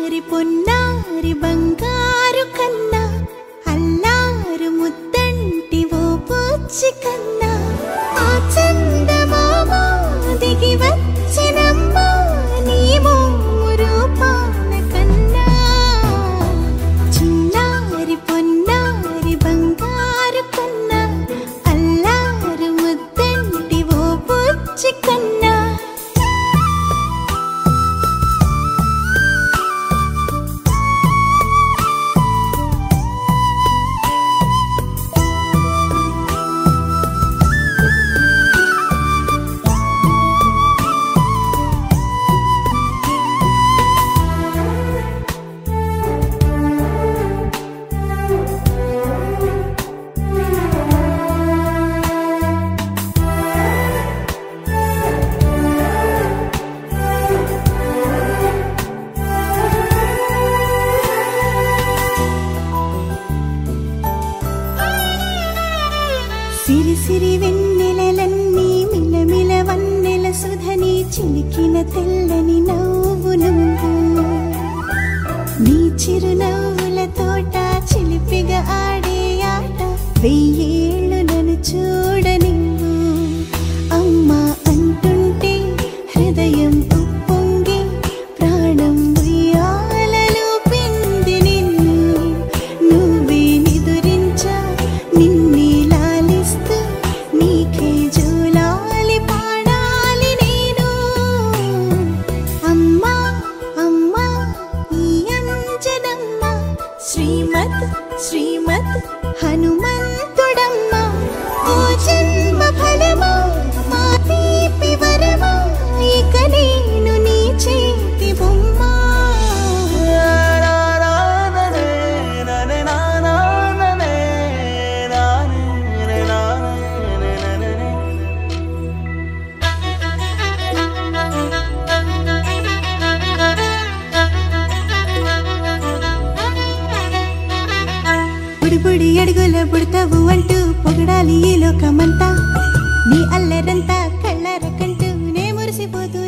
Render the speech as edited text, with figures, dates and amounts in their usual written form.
చిన్నారి పొన్నారి బంగారు కన్నా అల్లారు ముద్దంటి ఓ పూచి కన్నా ఆ చందమామ దిగి వచ్చినమ్మా నీ మోము రూపాన కన్నా చిన్నారి పొన్నారి బంగారు కన్నా అల్లారు ముద్దంటి ఓ పూచి కన్నా సిరి సిరి వెన్నెలలన్నీ మిలమిల వన్నెల సుధని చిలికిన తెల్లని నవ్వు నువ్వు నీ చిరునవ్వుల తోట చిలిపిగా ఆడే ఆట వెయ్యేళ్ళు నన్ను చూడనివ్వు అమ్మా అంటుంటే హృదయం ఉప్పొంగి ప్రాణం ఉయ్యాలలో పిండి నిన్ను నువ్వే నిదురించా నిన్నే నీకే జూలాలి పాడాలి నేను అమ్మా అమ్మా ఈ అంజనమ్మ శ్రీమత్ శ్రీమత్ హనుమంతుడమ్మ ఓ జన్మ ఫలమా మా తీపి వరమా ఇక నేను నీ చేతి బొమ్మ బుడి అడుగుల బుడతావు అంటూ పొగడాలి ఈ లోకమంతా నీ అల్లరంతా కళ్ళారకంటూ నే మురిసిపోతూ